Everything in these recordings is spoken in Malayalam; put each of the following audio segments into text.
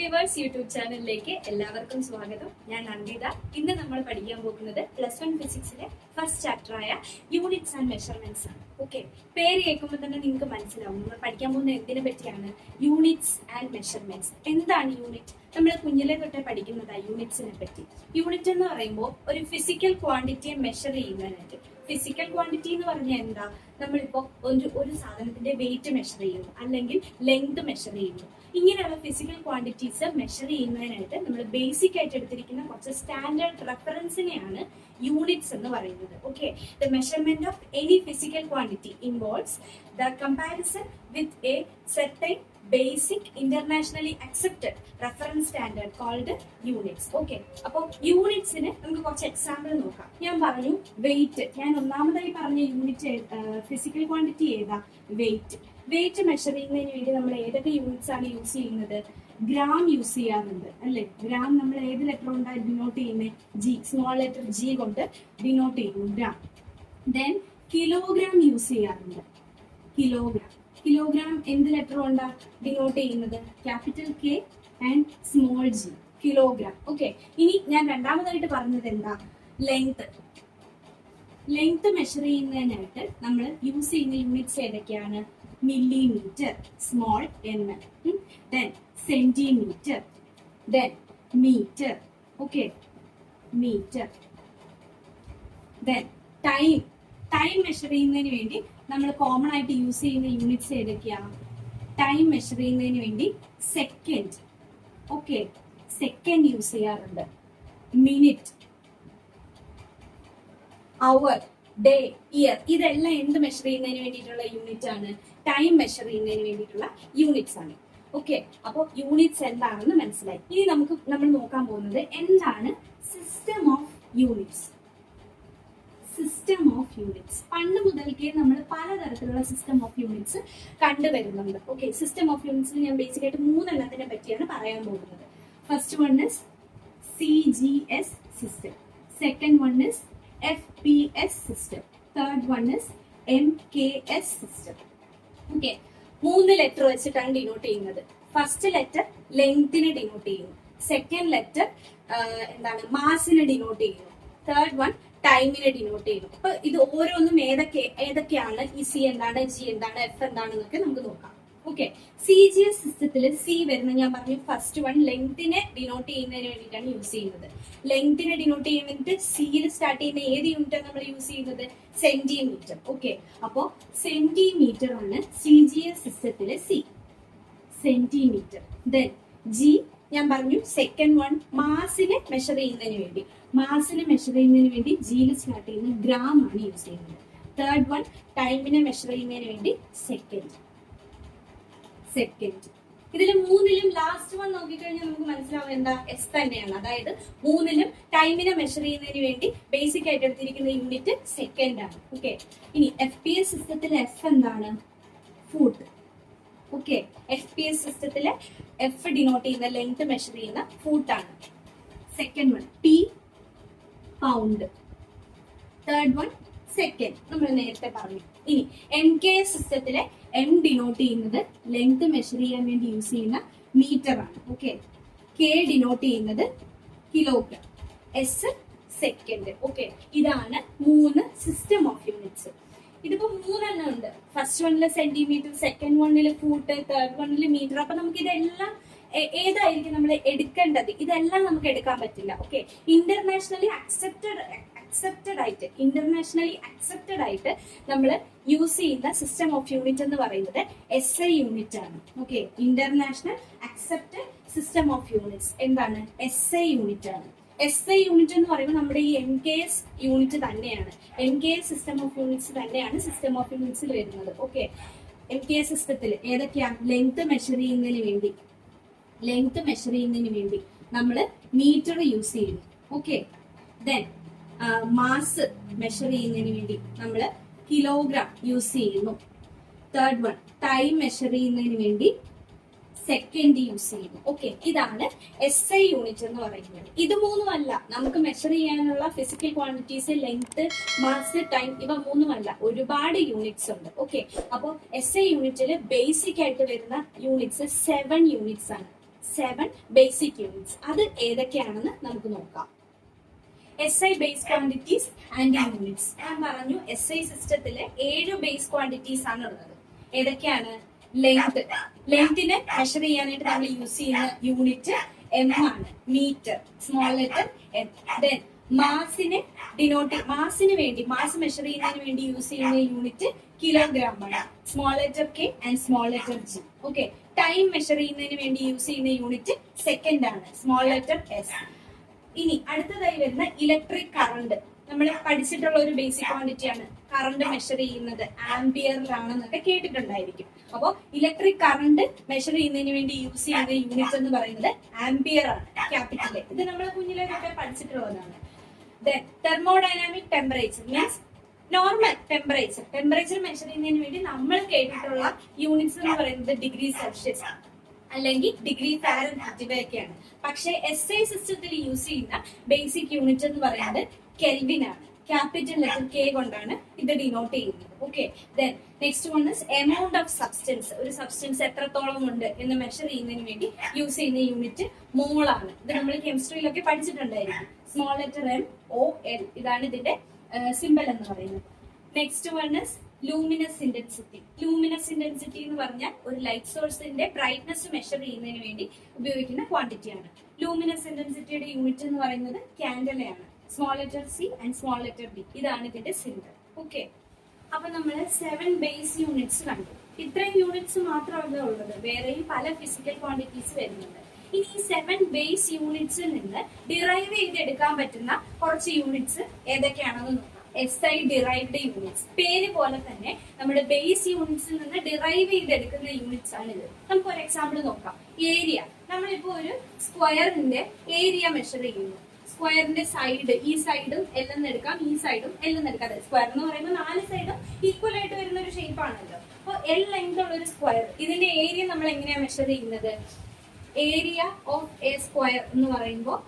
വ്യൂവേഴ്സ് യൂട്യൂബ് ചാനലിലേക്ക് എല്ലാവർക്കും സ്വാഗതം. ഞാൻ നന്ദിത. ഇന്ന് നമ്മൾ പഠിക്കാൻ പോകുന്നത് +1 ഫിസിക്സിലെ ഫസ്റ്റ് ചാപ്റ്ററായ യൂണിറ്റ്സ് ആൻഡ് മെഷർമെന്റ്സ് ആണ്. ഓക്കെ, പേര് കേൾക്കുമ്പോൾ തന്നെ നിങ്ങൾക്ക് മനസ്സിലാവും നമ്മൾ പഠിക്കാൻ പോകുന്ന എന്തിനെ പറ്റിയാണ്. Units and measurements. എന്താണ് യൂണിറ്റ്? നമ്മൾ കുഞ്ഞിലെ തൊട്ടേ പഠിക്കുന്നതാണ് യൂണിറ്റ്സിനെ പറ്റി. യൂണിറ്റ് എന്ന് പറയുമ്പോൾ ഒരു ഫിസിക്കൽ ക്വാണ്ടിറ്റിയെ മെഷർ ചെയ്യുന്നതിനായിട്ട്. ഫിസിക്കൽ ക്വാണ്ടിറ്റി എന്ന് പറഞ്ഞാൽ എന്താ? നമ്മളിപ്പോ ഒരു സാധനത്തിന്റെ വെയിറ്റ് മെഷർ ചെയ്യുന്നു, അല്ലെങ്കിൽ ലെങ്ത് മെഷർ ചെയ്യുന്നു. ഇങ്ങനെയുള്ള ഫിസിക്കൽ ക്വാണ്ടിറ്റീസ് മെഷർ ചെയ്യുന്നതിനായിട്ട് നമ്മൾ ബേസിക് ആയിട്ട് എടുത്തിരിക്കുന്ന കുറച്ച് സ്റ്റാൻഡേർഡ് റെഫറൻസിനെയാണ് യൂണിറ്റ്സ് എന്ന് പറയുന്നത്. Okay, the measurement of any physical quantity involves the comparison with a certain basic internationally accepted reference standard called units. Okay, അപ്പോൾ യൂണിറ്റ്സിന് നമുക്ക് കുറച്ച് എക്സാമ്പിൾ നോക്കാം. ഞാൻ പറഞ്ഞു വെയിറ്റ്. ഞാൻ ഒന്നാമതായി പറഞ്ഞ യൂണിറ്റ് ഫിസിക്കൽ ക്വാണ്ടിറ്റി ഏതാ? വെയിറ്റ്. വെയിറ്റ് മെഷർ ചെയ്യുന്നതിന് വേണ്ടി നമ്മൾ ഏതൊക്കെ യൂണിറ്റ്സ് ആണ് യൂസ് ചെയ്യുന്നത്? ഗ്രാം യൂസ് ചെയ്യാറുണ്ട് അല്ലെ? ഗ്രാം നമ്മൾ ഏത് ലെറ്റർ കൊണ്ടാണ് ഡിനോട്ട് ചെയ്യുന്നത്? ജി, സ്മോൾ ലെറ്റർ ജി കൊണ്ട് ഡിനോട്ട് ചെയ്യുന്നു ഗ്രാം. ദെൻ കിലോഗ്രാം യൂസ് ചെയ്യാറുണ്ട്. കിലോഗ്രാം. കിലോഗ്രാം എന്ത് ലെറ്റർ കൊണ്ടാണ് ഡിനോട്ട് ചെയ്യുന്നത്? Capital K and small G. Kilogram. Okay, ഇനി ഞാൻ രണ്ടാമതായിട്ട് പറഞ്ഞത് എന്താ? ലെങ്ത്. ലെങ്ത് മെഷർ ചെയ്യുന്നതിനായിട്ട് നമ്മൾ യൂസ് ചെയ്യുന്ന യൂണിറ്റ്സ് ഏതൊക്കെയാണ്? millimeter, small m, then centimeter, then meter. Okay, meter. Then time. Time measure ചെയ്യുന്നതിന് വേണ്ടി നമ്മൾ കോമൺ ആയിട്ട് യൂസ് ചെയ്യുന്ന യൂണിറ്റ്സ് ഏതൊക്കെയാണ്? ടൈം മെഷർ ചെയ്യുന്നതിന് വേണ്ടി സെക്കൻഡ്. ഓക്കെ, സെക്കൻഡ് യൂസ് ചെയ്യാറുണ്ട്. മിനിറ്റ്, അവർ, ഡേ, ഇയർ. ഇതെല്ലാം എന്ത് മെഷർ ചെയ്യുന്നതിന് വേണ്ടിയിട്ടുള്ള യൂണിറ്റ് ആണ്? ടൈം മെഷർ ചെയ്യുന്നതിന് വേണ്ടിയിട്ടുള്ള യൂണിറ്റ്സ് ആണ്. ഓക്കെ, അപ്പോൾ യൂണിറ്റ്സ് എന്താണെന്ന് മനസ്സിലായി. ഇനി നമ്മൾ നോക്കാൻ പോകുന്നത് എന്താണ് system of units. System of units. പണ്ട് മുതൽക്കേ നമ്മൾ പലതരത്തിലുള്ള സിസ്റ്റം ഓഫ് യൂണിറ്റ്സ് കണ്ടുവരുന്നുണ്ട്. ഓക്കെ, സിസ്റ്റം ഓഫ് യൂണിറ്റ്സിൽ ഞാൻ ബേസിക് ആയിട്ട് 3 എണ്ണത്തിനെ പറ്റിയാണ് പറയാൻ പോകുന്നത്. First one is CGS system, second one is FPS system, third one is MKS system. Okay, 3 letter വെച്ചിട്ടാണ് ഡിനോട്ട് ചെയ്യുന്നത്. ഫസ്റ്റ് ലെറ്റർ ലെങ്തിനെ ഡിനോട്ട് ചെയ്യുന്നു, സെക്കൻഡ് ലെറ്റർ മാസിനെ ഡിനോട്ട് ചെയ്യുന്നു, തേർഡ് വൺ ടൈമിനെ ഡിനോട്ട് ചെയ്യുന്നു. അപ്പൊ ഇത് ഓരോന്നും ഏതൊക്കെയാണ്? ഈ സി എന്താണ്, ജി എന്താണ്, എഫ് എന്താണെന്നൊക്കെ നമുക്ക് നോക്കാം. ഓക്കെ, CGS സിസ്റ്റത്തിൽ സി വരുന്ന ഞാൻ പറഞ്ഞു ഫസ്റ്റ് വൺ ലെങ്തിനെ ഡിനോട്ട് ചെയ്യുന്നതിന് വേണ്ടിയിട്ടാണ് യൂസ് ചെയ്യുന്നത്. ലെങ്തിനെ ഡിനോട്ട് ചെയ്യാൻ വേണ്ടിയിട്ട് സിയിൽ സ്റ്റാർട്ട് ചെയ്യുന്ന ഏത് യൂണിറ്റ് ആണ് നമ്മൾ യൂസ് ചെയ്യുന്നത്? സെന്റിമീറ്റർ. ഓക്കെ, അപ്പോ സെന്റിമീറ്റർ ആണ് CGS സിസ്റ്റത്തിലെ സി, സെന്റിമീറ്റർ. ദെൻ ജി ഞാൻ പറഞ്ഞു സെക്കൻഡ് വൺ മാസിനെ മെഷർ ചെയ്യുന്നതിന് വേണ്ടി. മാസിനെ മെഷർ ചെയ്യുന്നതിന് വേണ്ടി ജിയിൽ സ്റ്റാർട്ട് ചെയ്യുന്ന ഗ്രാം ആണ് യൂസ് ചെയ്യുന്നത്. തേർഡ് വൺ ടൈമിനെ മെഷർ ചെയ്യുന്നതിന് വേണ്ടി സെക്കൻഡ്. ഇതിൽ 3ലും ലാസ്റ്റ് വൺ നോക്കിക്കഴിഞ്ഞാൽ നമുക്ക് മനസ്സിലാവും എന്താ? എസ് തന്നെയാണ്. അതായത് 3ലും ടൈമിനെ മെഷർ ചെയ്യുന്നതിന് വേണ്ടി ബേസിക് ആയിട്ട് എടുത്തിരിക്കുന്ന യൂണിറ്റ് സെക്കൻഡ് ആണ്. ഓക്കെ, ഇനി FPS സിസ്റ്റത്തിലെ എഫ് എന്താണ്? ഫൂട്ട്. ഓക്കെ, FPS സിസ്റ്റത്തിലെ എഫ് ഡിനോട്ട് ചെയ്യുന്ന ലെങ്ത് മെഷർ ചെയ്യുന്ന ഫൂട്ടാണ്. Second one P, pound. Third one second, നമ്മൾ നേരത്തെ പറഞ്ഞു. ഇനി MKS സിസ്റ്റത്തിലെ എം ഡിനോട്ട് ചെയ്യുന്നത് ലെങ്ത് മെഷർ ചെയ്യാൻ വേണ്ടി യൂസ് ചെയ്യുന്ന മീറ്റർ ആണ്. ഓക്കെ, K ഡിനോട്ട് ചെയ്യുന്നത് കിലോഗ്രാം, S സെക്കൻഡ്. ഓക്കെ, ഇതാണ് 3 സിസ്റ്റം ഓഫ് യൂണിറ്റ്സ്. ഇതിപ്പോ 3 എണ്ണം ഉണ്ട്. ഫസ്റ്റ് വണ്ണില് സെന്റിമീറ്റർ, സെക്കൻഡ് വണ്ണില് ഫൂട്ട്, തേർഡ് വണ്ണില് മീറ്റർ. അപ്പൊ നമുക്ക് ഇതെല്ലാം ഏതായിരിക്കും നമ്മൾ എടുക്കേണ്ടത്? ഇതെല്ലാം നമുക്ക് എടുക്കാൻ പറ്റില്ല. ഓക്കെ, ഇന്റർനാഷണലി അക്സെപ്റ്റഡ് ആയിട്ട് നമ്മൾ യൂസ് ചെയ്യുന്ന സിസ്റ്റം ഓഫ് യൂണിറ്റ് എന്ന് പറയുന്നത് SI യൂണിറ്റ് ആണ്. Okay, international accepted system of units എന്താണ്? SI യൂണിറ്റ് ആണ്. SI യൂണിറ്റ് എന്ന് പറയുമ്പോൾ നമ്മുടെ ഈ MKS യൂണിറ്റ് തന്നെയാണ്. MKS സിസ്റ്റം ഓഫ് യൂണിറ്റ്സ് തന്നെയാണ് സിസ്റ്റം ഓഫ് യൂണിറ്റ്സിൽ വരുന്നത്. ഓക്കെ, MKS സിസ്റ്റത്തിൽ ഏതൊക്കെയാണ്? ലെങ്ത് മെഷർ ചെയ്യുന്നതിന് വേണ്ടി നമ്മൾ മീറ്റർ യൂസ് ചെയ്യുന്നു. ഓക്കെ, ദെൻ മാസ് മെഷർ ചെയ്യുന്നതിന് വേണ്ടി നമ്മൾ കിലോഗ്രാം യൂസ് ചെയ്യുന്നു. തേർഡ് വൺ ടൈം മെഷർ ചെയ്യുന്നതിന് വേണ്ടി സെക്കൻഡ് യൂസ് ചെയ്യുന്നു. ഓക്കെ, ഇതാണ് SI യൂണിറ്റ് എന്ന് പറയുന്നത്. ഇത് 3 അല്ല നമുക്ക് മെഷർ ചെയ്യാനുള്ള physical quantities, length, mass, time. ഇവ 3 അല്ല, ഒരുപാട് യൂണിറ്റ്സ് ഉണ്ട്. ഓക്കെ, അപ്പോൾ SI യൂണിറ്റിൽ ബേസിക് ആയിട്ട് വരുന്ന യൂണിറ്റ്സ് 7 യൂണിറ്റ്സ് ആണ്. 7 ബേസിക് യൂണിറ്റ്സ്. അത് ഏതൊക്കെയാണെന്ന് നമുക്ക് നോക്കാം. SI base quantities and units. ഞാൻ പറഞ്ഞു SI സിസ്റ്റത്തില് 7 ബേസ് ക്വാണ്ടിറ്റീസ് ആണ് ഉള്ളത്. ഏതൊക്കെയാണ്? ലെങ്ത്. ലെങ്തിനെ മെഷർ ചെയ്യാനായിട്ട് നമ്മൾ യൂസ് ചെയ്യുന്ന യൂണിറ്റ് M ആണ്, metre, small letter M. Then മാസിന് വേണ്ടി മാസ് മെഷർ ചെയ്യുന്നതിന് വേണ്ടി യൂസ് ചെയ്യുന്ന യൂണിറ്റ് കിലോഗ്രാം ആണ്, small letter K and small letter G. Okay. Time measure ചെയ്യുന്നതിന് വേണ്ടി യൂസ് ചെയ്യുന്ന യൂണിറ്റ് സെക്കൻഡ് ആണ്, സ്മോൾ ലെറ്റർ S. ഇനി അടുത്തതായി വരുന്ന ഇലക്ട്രിക് കറണ്ട്. നമ്മൾ പഠിച്ചിട്ടുള്ള ഒരു ബേസിക് ക്വാണ്ടിറ്റി ആണ്. കറണ്ട് മെഷർ ചെയ്യുന്നത് ആംപിയറിലാണെന്നൊക്കെ കേട്ടിട്ടുണ്ടായിരിക്കും. അപ്പോൾ ഇലക്ട്രിക് കറണ്ട് മെഷർ ചെയ്യുന്നതിന് വേണ്ടി യൂസ് ചെയ്യുന്ന യൂണിറ്റ് എന്ന് പറയുന്നത് ആംപിയർ ആണ്, ക്യാപിറ്റൽ. ഇത് നമ്മൾ കുഞ്ഞിലെ തൊട്ടേ പഠിച്ചിട്ടുള്ളതാണ്. Thermodynamic temperature means normal temperature measure ചെയ്യുന്നതിന് വേണ്ടി നമ്മൾ കേട്ടിട്ടുള്ള യൂണിറ്റ്സ് എന്ന് പറയുന്നത് ഡിഗ്രി സെൽഷ്യസ് അല്ലെങ്കിൽ ഡിഗ്രി ഫാരൻഹീറ്റ് ഇവയൊക്കെയാണ്. പക്ഷേ SI സിസ്റ്റത്തിൽ യൂസ് ചെയ്യുന്ന ബേസിക് യൂണിറ്റ് എന്ന് പറയുന്നത് കെൽവിൻ ആണ്. ക്യാപിറ്റൽ ലെറ്റർ K കൊണ്ടാണ് ഇത് ഡിനോട്ട് ചെയ്യുന്നത്. Okay. Then next one is amount of substance. ഒരു സബ്സ്റ്റൻസ് എത്രത്തോളം ഉണ്ട് എന്ന് മെഷർ ചെയ്യുന്നതിന് വേണ്ടി യൂസ് ചെയ്യുന്ന യൂണിറ്റ് മോൾ ആണ്. ഇത് നമ്മൾ കെമിസ്ട്രിയിലൊക്കെ പഠിച്ചിട്ടുണ്ടായിരിക്കും. Small letter MOL. ഇതാണ് ഇതിന്റെ സിമ്പൽ എന്ന് പറയുന്നത്. Next one is luminous intensity. Luminous intensity എന്ന് പറഞ്ഞാൽ ഒരു ലൈറ്റ് സോഴ്സിന്റെ ബ്രൈറ്റ്നസ് മെഷർ ചെയ്യുന്നതിന് വേണ്ടി ഉപയോഗിക്കുന്ന ക്വാണ്ടിറ്റിയാണ്. ലൂമിനസ് ഇന്റൻസിറ്റിയുടെ യൂണിറ്റ് എന്ന് പറയുന്നത് കാൻഡലയാണ്, small letter C and small letter D. ഇതാണ് ഇതിന്റെ സിമ്പൽ. ഓക്കെ. അപ്പൊ നമ്മൾ 7 ബേസ് യൂണിറ്റ്സ് കണ്ടു. ഇത്രയും യൂണിറ്റ്സ് മാത്രമല്ല ഉള്ളത്, വേറെയും പല ഫിസിക്കൽ ക്വാണ്ടിറ്റീസ് വരുന്നുണ്ട്. ഇനി ഈ 7 ബേസ് യൂണിറ്റ്സിൽ നിന്ന് ഡിറൈവ് ചെയ്തെടുക്കാൻ പറ്റുന്ന കുറച്ച് യൂണിറ്റ്സ് ഏതൊക്കെയാണെന്ന് നോക്കാം. SI derived units. പേര് പോലെ തന്നെ നമ്മുടെ ബേസ് യൂണിറ്റ്സിൽ നിന്ന് ഡിറൈവ് ചെയ്തെടുക്കുന്ന യൂണിറ്റ്സ് ആണ് ഇത്. നമുക്ക് ഒരു എക്സാമ്പിൾ നോക്കാം. ഏരിയ. നമ്മളിപ്പോ ഒരു സ്ക്വയറിന്റെ ഏരിയ മെഷർ ചെയ്യുന്നു. സ്ക്വയറിന്റെ സൈഡ്, ഈ സൈഡും L എന്ന് എടുക്കാം, ഈ സൈഡും L എന്ന് എടുക്കാം. സ്ക്വയർ എന്ന് പറയുമ്പോൾ 4 സൈഡും ഈക്വൽ ആയിട്ട് വരുന്ന ഒരു ഷേപ്പ് ആണല്ലോ. അപ്പോൾ L ലെങ്ത് ഉള്ള ഒരു സ്ക്വയർ, ഇതിന്റെ ഏരിയ നമ്മൾ എങ്ങനെയാ മെഷർ ചെയ്യുന്നത്? ഏരിയ ഓഫ് എ സ്ക്വയർ എന്ന് പറയുമ്പോൾ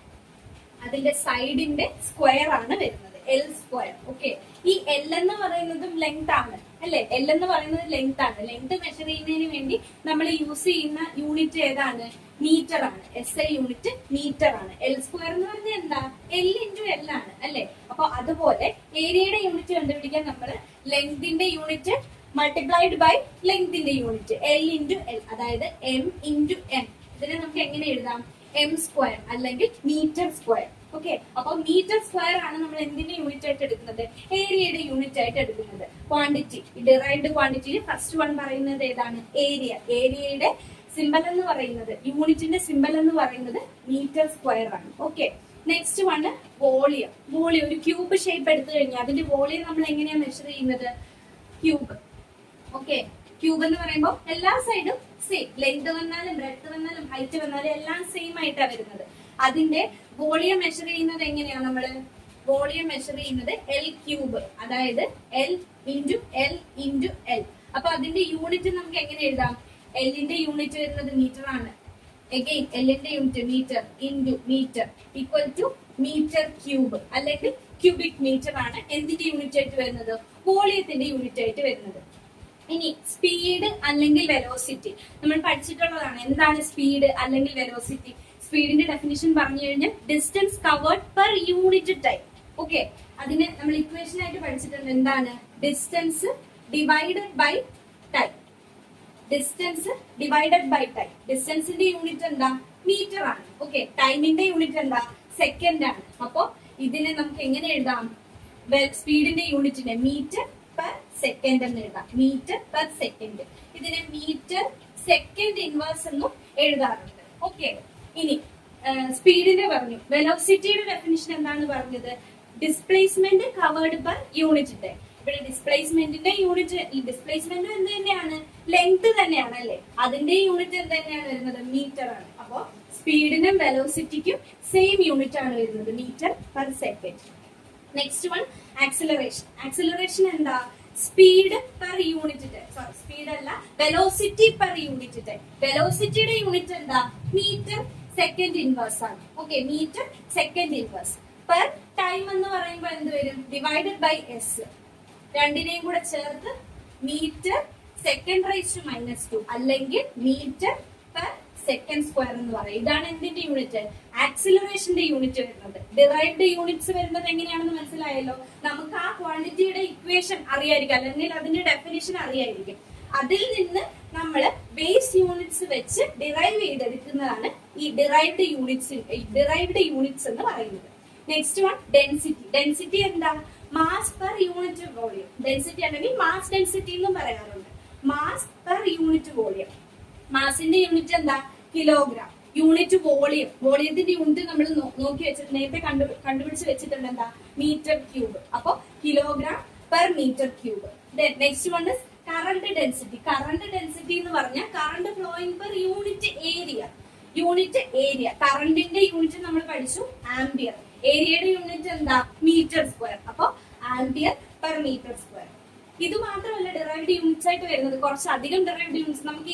അതിന്റെ സൈഡിന്റെ സ്ക്വയർ ആണ് വരുന്നത്, L സ്ക്വയർ. ഓക്കെ. ഈ L എന്ന് പറയുന്നതും ലെങ്ത് ആണ് അല്ലെ? L എന്ന് പറയുന്നത് ലെങ്ത് ആണ്. ലെങ്ത് മെഷർ ചെയ്യുന്നതിന് വേണ്ടി നമ്മൾ യൂസ് ചെയ്യുന്ന യൂണിറ്റ് ഏതാണ്? മീറ്റർ ആണ്. SI യൂണിറ്റ് മീറ്റർ ആണ്. L സ്ക്വയർ എന്ന് പറഞ്ഞാൽ എന്താ? L ഇൻറ്റു L ആണ് അല്ലെ? അപ്പൊ അതുപോലെ ഏരിയയുടെ യൂണിറ്റ് കണ്ടുപിടിക്കാൻ നമ്മൾ ലെങ്തിന്റെ യൂണിറ്റ് മൾട്ടിപ്ലൈഡ് ബൈ ലെങ്തിന്റെ യൂണിറ്റ് L ഇൻറ്റു L, അതായത് M ഇൻറ്റു M. ഇതിനെ നമുക്ക് എങ്ങനെ എഴുതാം? M സ്ക്വയർ അല്ലെങ്കിൽ മീറ്റർ സ്ക്വയർ. ഓക്കെ. അപ്പൊ മീറ്റർ സ്ക്വയർ ആണ് നമ്മൾ എന്തിന്റെ യൂണിറ്റ് ആയിട്ട് എടുക്കുന്നത്? ഏരിയയുടെ യൂണിറ്റ് ആയിട്ട് എടുക്കുന്നത്. ക്വാണ്ടിറ്റി, ഡിറൈവ്ഡ് ക്വാണ്ടിറ്റിയിൽ ഫസ്റ്റ് വൺ പറയുന്നത് ഏതാണ്? ഏരിയ. ഏരിയയുടെ സിമ്പൽ എന്ന് പറയുന്നത്, യൂണിറ്റിന്റെ സിമ്പൽ എന്ന് പറയുന്നത് മീറ്റർ സ്ക്വയർ ആണ്. Okay. Next one volume. Volume, ഒരു ക്യൂബ് ഷേപ്പ് എടുത്തു കഴിഞ്ഞാൽ അതിന്റെ വോളിയം നമ്മൾ എങ്ങനെയാ മെഷർ ചെയ്യുന്നത്? ക്യൂബ്. ഓക്കെ. ക്യൂബ് എന്ന് പറയുമ്പോൾ എല്ലാ സൈഡും സെയിം, ലെങ്ത് വന്നാലും ബ്രെഡ്ത്ത് വന്നാലും ഹൈറ്റ് വന്നാലും എല്ലാം സെയിം ആയിട്ടാണ് വരുന്നത്. അതിന്റെ വോളിയം മെഷർ ചെയ്യുന്നത് എങ്ങനെയാണ്? നമ്മള് വോളിയം മെഷർ ചെയ്യുന്നത് L ക്യൂബ്, അതായത് L into L into L. അപ്പൊ അതിന്റെ യൂണിറ്റ് നമുക്ക് എങ്ങനെ എഴുതാം? Lന്റെ യൂണിറ്റ് വരുന്നത് മീറ്റർ ആണ്. അഗൈൻ Lന്റെ unit metre into metre equal to metre cube അല്ലെങ്കിൽ ക്യൂബിക് മീറ്റർ ആണ് എന്തിന്റെ യൂണിറ്റ് ആയിട്ട് വരുന്നത്? വോളിയത്തിന്റെ യൂണിറ്റ് ആയിട്ട് വരുന്നത്. ഇനി സ്പീഡ് അല്ലെങ്കിൽ വെലോസിറ്റി നമ്മൾ പഠിച്ചിട്ടുള്ളതാണ്. എന്താണ് സ്പീഡ് അല്ലെങ്കിൽ വെലോസിറ്റി? സ്പീഡിന്റെ ഡെഫിനിഷൻ പറഞ്ഞു കഴിഞ്ഞാൽ distance covered per unit time. Okay. അതിന് നമ്മൾ ഇക്വേഷൻ ആയിട്ട് പഠിച്ചിട്ടുണ്ട്. എന്താണ്? Distance divided by time. Distance divided by time. ഡിസ്റ്റൻസിന്റെ യൂണിറ്റ് എന്താ? മീറ്റർ ആണ്. ഓക്കെ. ടൈമിന്റെ യൂണിറ്റ് എന്താ? സെക്കൻഡ് ആണ്. അപ്പോ ഇതിനെ നമുക്ക് എങ്ങനെ എഴുതാം? സ്പീഡിന്റെ യൂണിറ്റിനെ മീറ്റർ പെർ സെക്കൻഡ് എന്ന് എഴുതാം. Metre per second. ഇതിനെ മീറ്റർ സെക്കൻഡ് ഇൻവേഴ്സ് എന്നും എഴുതാറുണ്ട്. ഓക്കെ. ഇനി സ്പീഡിന്റെ പറഞ്ഞു. വെലോസിറ്റിയുടെ ഡെഫിനിഷൻ എന്താണ് പറഞ്ഞത്? Displacement covered per unit time. ഇവിടെ ഡിസ്പ്ലേസ്മെന്റിന്റെ യൂണിറ്റ്, ഈ ഡിസ്പ്ലേസ്മെന്റ് എന്ത് തന്നെയാണ്? ലെങ്ത് തന്നെയാണ് അല്ലെ? അതിന്റെ യൂണിറ്റ് എന്ത് തന്നെയാണ് വരുന്നത്? മീറ്റർ ആണ്. അപ്പോ സ്പീഡിനും വെലോസിറ്റിക്കും സെയിം യൂണിറ്റ് ആണ് വരുന്നത്, metre per second. Next one acceleration. Acceleration എന്താ? Speed per unit time. Sorry, speed അല്ല, വെലോസിറ്റി പെർ യൂണിറ്റ് ടൈം. വെലോസിറ്റിയുടെ യൂണിറ്റ് എന്താ? മീറ്റർ സെക്കൻഡ് ഇൻവേഴ്സ് ആണ്. Okay. Metre second inverse. Per time എന്ന് പറയുമ്പോൾ എന്ത് വരും? Divided by S. രണ്ടിനെയും കൂടെ ചേർത്ത് മീറ്റർ സെക്കൻഡ് റൈസ് ടു -2 അല്ലെങ്കിൽ മീറ്റർ പെർ സെക്കൻഡ് സ്ക്വയർ എന്ന് പറയും. ഇതാണ് എന്തിന്റെ യൂണിറ്റ്? ആക്സിലറേഷന്റെ യൂണിറ്റ് വരുന്നത്. ഡിറൈവ്ഡ് യൂണിറ്റ്സ് വരുന്നത് എങ്ങനെയാണെന്ന് മനസ്സിലായല്ലോ. നമുക്ക് ആ ക്വാണ്ടിറ്റിയുടെ ഇക്വേഷൻ അറിയായിരിക്കും, അല്ലെങ്കിൽ അതിന്റെ ഡെഫിനിഷൻ അറിയായിരിക്കും. അതിൽ നിന്ന് നമ്മൾ ബേസ് യൂണിറ്റ്സ് വെച്ച് ഡിറൈവ് ചെയ്തെടുക്കുന്നതാണ് ഈ ഡിറൈവ്ഡ് യൂണിറ്റ്സ് എന്ന് പറയുന്നത്. Next one density. ഡെൻസിറ്റി എന്താ? Mass per unit volume. Density അല്ലെങ്കിൽ മാസ് ഡെൻസിറ്റി എന്നും പറയാറുണ്ട്. Mass per unit volume. മാസിന്റെ യൂണിറ്റ് എന്താ? കിലോഗ്രാം. യൂണിറ്റ് വോളിയം, വോളിയത്തിന്റെ യൂണിറ്റ് നമ്മൾ നോക്കി വെച്ചിട്ട് നേരത്തെ കണ്ടുപിടിച്ച് വെച്ചിട്ടുണ്ട്. എന്താ? Metre cube. അപ്പൊ kilogram per metre cube. Next one is current density. Current density എന്ന് പറഞ്ഞാൽ current flowing per unit area. Unit area. കറന്റിന്റെ യൂണിറ്റ് നമ്മൾ പഠിച്ചു ആംപിയർ. ഏരിയയുടെ യൂണിറ്റ് എന്താ? Metre square. അപ്പൊ ആംപിയർ പെർ മീറ്റർ സ്ക്വയർ. ഇത് മാത്രമല്ല ഡിറൈവ്ഡ് യൂണിറ്റ്സ് ആയിട്ട് വരുന്നത്, കുറച്ചധികം ഡിറൈവ്ഡ് യൂണിറ്റ്സ്. നമുക്ക്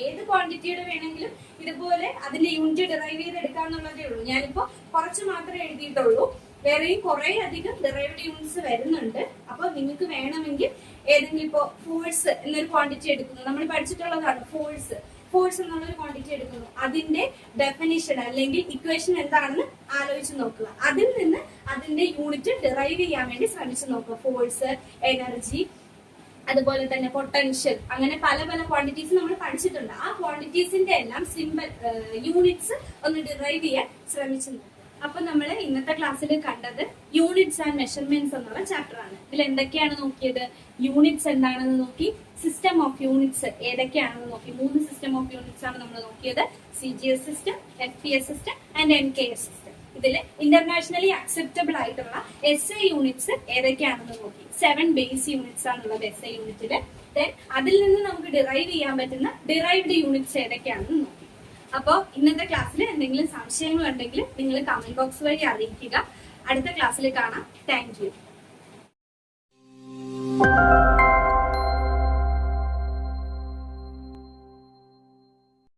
ഏത് ക്വാണ്ടിറ്റിയുടെ വേണമെങ്കിലും ഇതുപോലെ അതിന്റെ യൂണിറ്റ് ഡിറൈവ് ചെയ്ത് എടുക്കാന്നുള്ളതേ ഉള്ളൂ. ഞാനിപ്പോ കുറച്ച് മാത്രമേ എഴുതിയിട്ടുള്ളൂ. വേറെയും കുറെ അധികം ഡിറൈവ്ഡ് യൂണിറ്റ്സ് വരുന്നുണ്ട്. അപ്പൊ നിങ്ങൾക്ക് വേണമെങ്കിൽ ഏതെങ്കിലും ഇപ്പോ ഫോഴ്സ് എന്നൊരു ക്വാണ്ടിറ്റി എടുക്കുന്നു, നമ്മൾ പഠിച്ചിട്ടുള്ളതാണ് ഫോഴ്സ് എന്നുള്ളൊരു ക്വാണ്ടിറ്റി എടുക്കുന്നു. അതിന്റെ ഡെഫിനിഷൻ അല്ലെങ്കിൽ ഇക്വേഷൻ എന്താണെന്ന് ആലോചിച്ച് നോക്കുക. അതിൽ നിന്ന് അതിന്റെ യൂണിറ്റ് ഡിറൈവ് ചെയ്യാൻ വേണ്ടി ശ്രമിച്ചു നോക്കുക. ഫോഴ്സ്, എനർജി, അതുപോലെ തന്നെ പൊട്ടൻഷ്യൽ, അങ്ങനെ പല പല ക്വാണ്ടിറ്റീസ് നമ്മൾ പഠിച്ചിട്ടുണ്ട്. ആ ക്വാണ്ടിറ്റീസിന്റെ എല്ലാം സിമ്പിൾ യൂണിറ്റ്സ് ഒന്ന് ഡിറൈവ് ചെയ്യാൻ ശ്രമിച്ചു നോക്കുക. അപ്പൊ നമ്മൾ ഇന്നത്തെ ക്ലാസ്സിൽ കണ്ടത് യൂണിറ്റ്സ് ആൻഡ് മെഷർമെന്റ്സ് എന്നുള്ള ചാപ്റ്റർ ആണ്. ഇതിൽ എന്തൊക്കെയാണ് നോക്കിയത്? യൂണിറ്റ്സ് എന്താണെന്ന് നോക്കി, സിസ്റ്റം ഓഫ് യൂണിറ്റ്സ് ഏതൊക്കെയാണെന്ന് നോക്കി. 3 സിസ്റ്റം ഓഫ് യൂണിറ്റ്സ് ആണ് നമ്മൾ നോക്കിയത്. CGS system, FPS system and NKS system. ഇതിൽ ഇന്റർനാഷണലി അക്സെപ്റ്റബിൾ ആയിട്ടുള്ള SI യൂണിറ്റ്സ് ഏതൊക്കെയാണെന്ന് നോക്കി. 7 ബേസ് യൂണിറ്റ്സ് ആണുള്ളത് SI യൂണിറ്റില്. ദെൻ അതിൽ നിന്ന് നമുക്ക് ഡിറൈവ് ചെയ്യാൻ പറ്റുന്ന ഡിറൈവ്ഡ് യൂണിറ്റ്സ് ഏതൊക്കെയാണെന്ന് നോക്കി. അപ്പോൾ ഇന്നത്തെ ക്ലാസ്സിൽ എന്തെങ്കിലും സംശയങ്ങൾ ഉണ്ടെങ്കിൽ നിങ്ങൾ കമന്റ് ബോക്സ് വഴി അറിയിക്കുക. അടുത്ത ക്ലാസ്സിൽ കാണാം. Thank you.